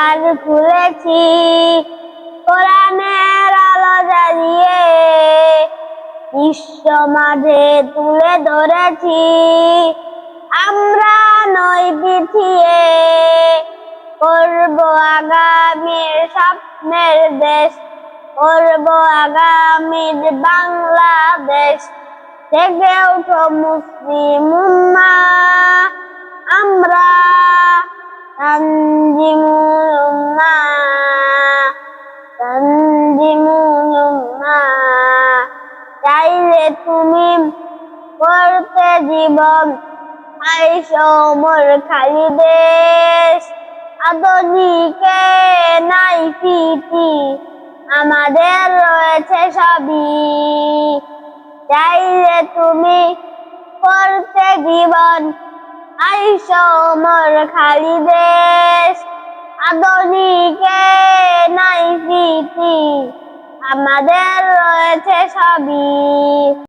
আজ খুলেছি কোরআনের আলো জ্বালিয়ে, বিশ্ব মাঝে তুলে ধরেছি আমরা নই পিছিয়ে। করব আগামীর স্বপ্নের দেশ, করব আগামীর বাংলাদেশ। জেগে ওঠো মুসলিম উম্মাহ, আমরা তানজিমুল উম্মাহ, তানজিমুল উম্মাহ। চাইলে তুমি করতে জীবন, আইসো মোর খালি দেশ। আধুনিকে নাই ফিটি, আমাদের রয়েছে সবই। চাইলে তুমি করতে জীবন, আইসো মোর খালি দেশ। আধুনিকে নাই ফিটি, আমাদের রয়েছে সবই।